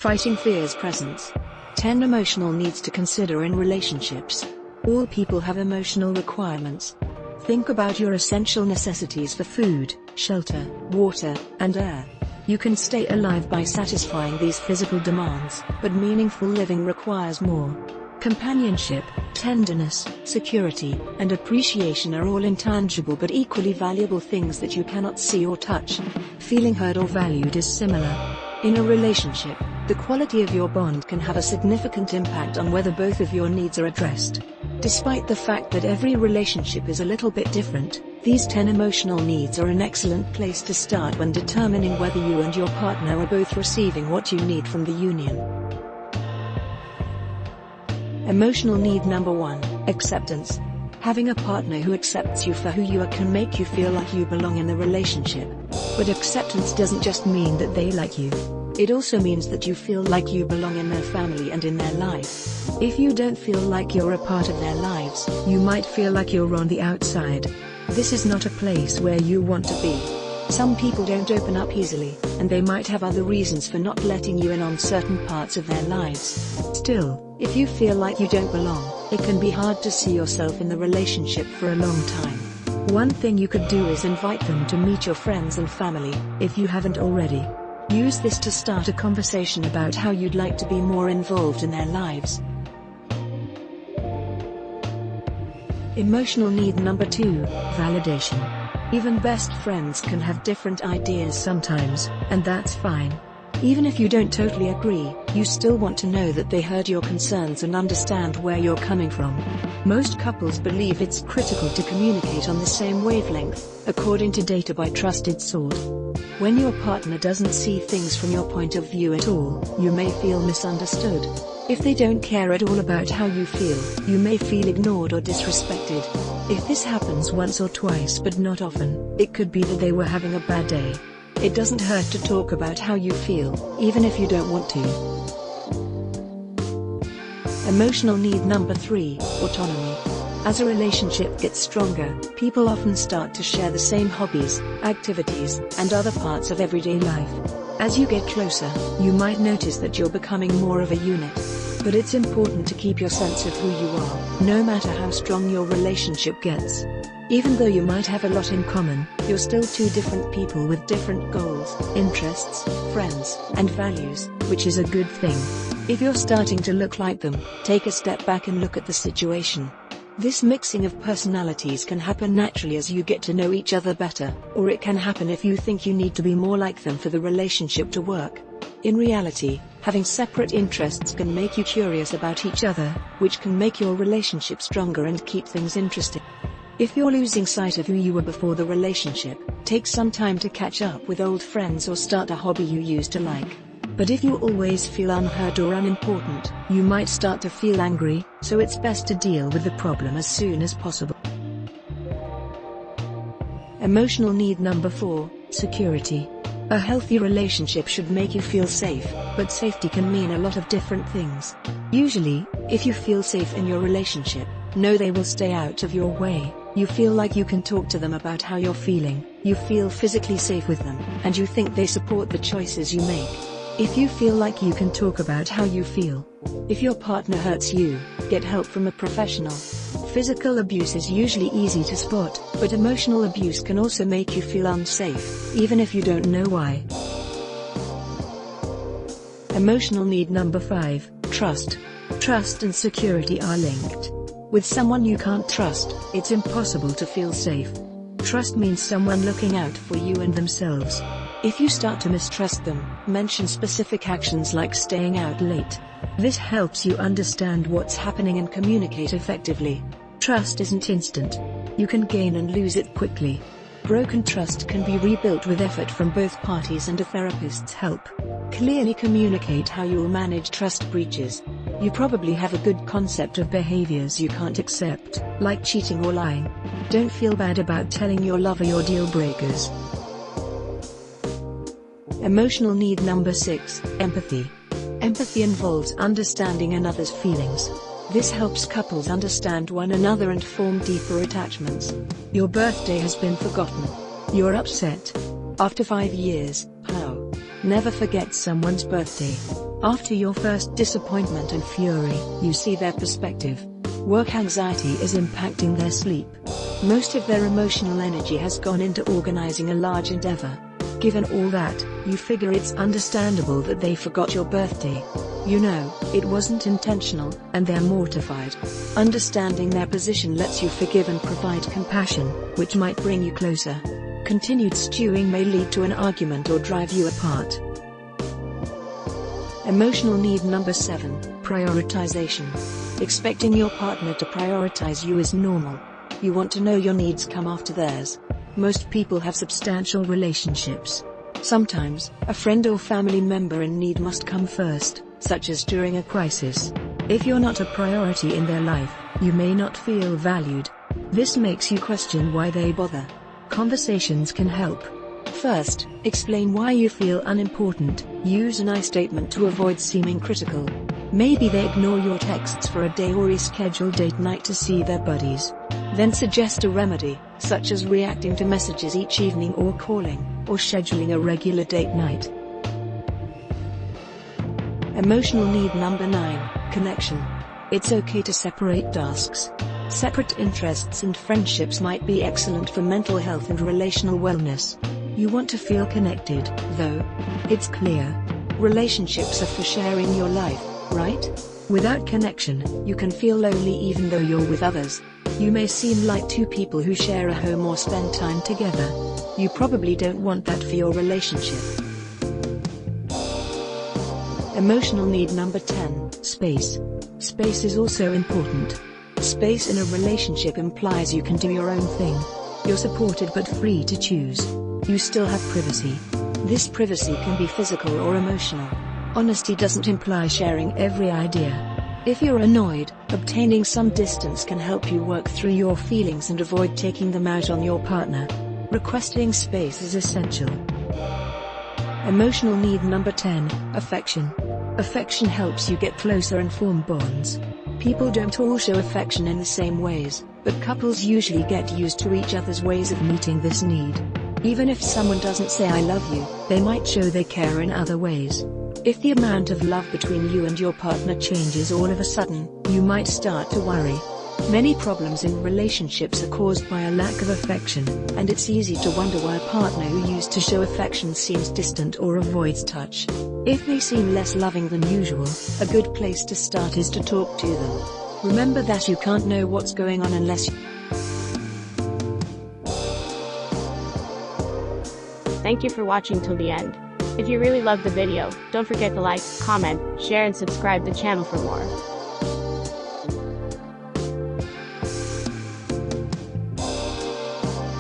Fighting fears presence. 10 emotional needs to consider in relationships. All people have emotional requirements. Think about your essential necessities for food, shelter, water, and air. You can stay alive by satisfying these physical demands, but meaningful living requires more. Companionship, tenderness, security, and appreciation are all intangible but equally valuable things that you cannot see or touch. Feeling heard or valued is similar. In a relationship, the quality of your bond can have a significant impact on whether both of your needs are addressed. Despite the fact that every relationship is a little bit different, these 10 emotional needs are an excellent place to start when determining whether you and your partner are both receiving what you need from the union. Emotional need number 1, acceptance. Having a partner who accepts you for who you are can make you feel like you belong in the relationship. But acceptance doesn't just mean that they like you. It also means that you feel like you belong in their family and in their life. If you don't feel like you're a part of their lives, you might feel like you're on the outside. This is not a place where you want to be. Some people don't open up easily, and they might have other reasons for not letting you in on certain parts of their lives. Still, if you feel like you don't belong, it can be hard to see yourself in the relationship for a long time. One thing you could do is invite them to meet your friends and family, if you haven't already. Use this to start a conversation about how you'd like to be more involved in their lives. Emotional need number 2, validation. Even best friends can have different ideas sometimes, and that's fine. Even if you don't totally agree, you still want to know that they heard your concerns and understand where you're coming from. Most couples believe it's critical to communicate on the same wavelength, according to data by trusted source. When your partner doesn't see things from your point of view at all, you may feel misunderstood. If they don't care at all about how you feel, you may feel ignored or disrespected. If this happens once or twice but not often, it could be that they were having a bad day. It doesn't hurt to talk about how you feel, even if you don't want to. Emotional need number 3, autonomy. As a relationship gets stronger, people often start to share the same hobbies, activities, and other parts of everyday life. As you get closer, you might notice that you're becoming more of a unit. But it's important to keep your sense of who you are, no matter how strong your relationship gets. Even though you might have a lot in common, you're still two different people with different goals, interests, friends, and values, which is a good thing. If you're starting to look like them, take a step back and look at the situation. This mixing of personalities can happen naturally as you get to know each other better, or it can happen if you think you need to be more like them for the relationship to work. In reality, having separate interests can make you curious about each other, which can make your relationship stronger and keep things interesting. If you're losing sight of who you were before the relationship, take some time to catch up with old friends or start a hobby you used to like. But if you always feel unheard or unimportant, you might start to feel angry, so it's best to deal with the problem as soon as possible. Emotional need number 4, security. A healthy relationship should make you feel safe, but safety can mean a lot of different things. Usually, if you feel safe in your relationship, know they will stay out of your way, you feel like you can talk to them about how you're feeling, you feel physically safe with them, and you think they support the choices you make. If you feel like you can talk about how you feel. If your partner hurts you, get help from a professional. Physical abuse is usually easy to spot, but emotional abuse can also make you feel unsafe, even if you don't know why. Emotional need number 5, trust. Trust and security are linked. With someone you can't trust, it's impossible to feel safe. Trust means someone looking out for you and themselves. If you start to mistrust them, mention specific actions like staying out late. This helps you understand what's happening and communicate effectively. Trust isn't instant. You can gain and lose it quickly. Broken trust can be rebuilt with effort from both parties and a therapist's help. Clearly communicate how you'll manage trust breaches. You probably have a good concept of behaviors you can't accept, like cheating or lying. Don't feel bad about telling your lover your deal breakers. Emotional need number 6, empathy. Empathy involves understanding another's feelings. This helps couples understand one another and form deeper attachments. Your birthday has been forgotten. You're upset. After 5 years, how? Never forget someone's birthday. After your first disappointment and fury, you see their perspective. Work anxiety is impacting their sleep. Most of their emotional energy has gone into organizing a large endeavor. Given all that, you figure it's understandable that they forgot your birthday. You know, it wasn't intentional, and they're mortified. Understanding their position lets you forgive and provide compassion, which might bring you closer. Continued stewing may lead to an argument or drive you apart. Emotional need number 7, prioritization. Expecting your partner to prioritize you is normal. You want to know your needs come after theirs. Most people have substantial relationships. Sometimes, a friend or family member in need must come first, such as during a crisis. If you're not a priority in their life, you may not feel valued. This makes you question why they bother. Conversations can help. First, explain why you feel unimportant. Use an I statement to avoid seeming critical. Maybe they ignore your texts for a day or reschedule date night to see their buddies. Then suggest a remedy, such as reacting to messages each evening or calling, or scheduling a regular date night. Emotional need number 9, connection. It's okay to separate tasks. Separate interests and friendships might be excellent for mental health and relational wellness. You want to feel connected, though. It's clear. Relationships are for sharing your life, right? Without connection, you can feel lonely even though you're with others. You may seem like two people who share a home or spend time together. You probably don't want that for your relationship. Emotional need number 10, space. Space is also important. Space in a relationship implies you can do your own thing. You're supported but free to choose. You still have privacy. This privacy can be physical or emotional. Honesty doesn't imply sharing every idea. If you're annoyed, obtaining some distance can help you work through your feelings and avoid taking them out on your partner. Requesting space is essential. Emotional need number 10, affection. Affection helps you get closer and form bonds. People don't all show affection in the same ways, but couples usually get used to each other's ways of meeting this need. Even if someone doesn't say I love you, they might show they care in other ways. If the amount of love between you and your partner changes all of a sudden, you might start to worry. Many problems in relationships are caused by a lack of affection, and it's easy to wonder why a partner who used to show affection seems distant or avoids touch. If they seem less loving than usual, a good place to start is to talk to them. Remember that you can't know what's going on unless you... Thank you for watching till the end. If you really loved the video, don't forget to like, comment, share and subscribe the channel for more.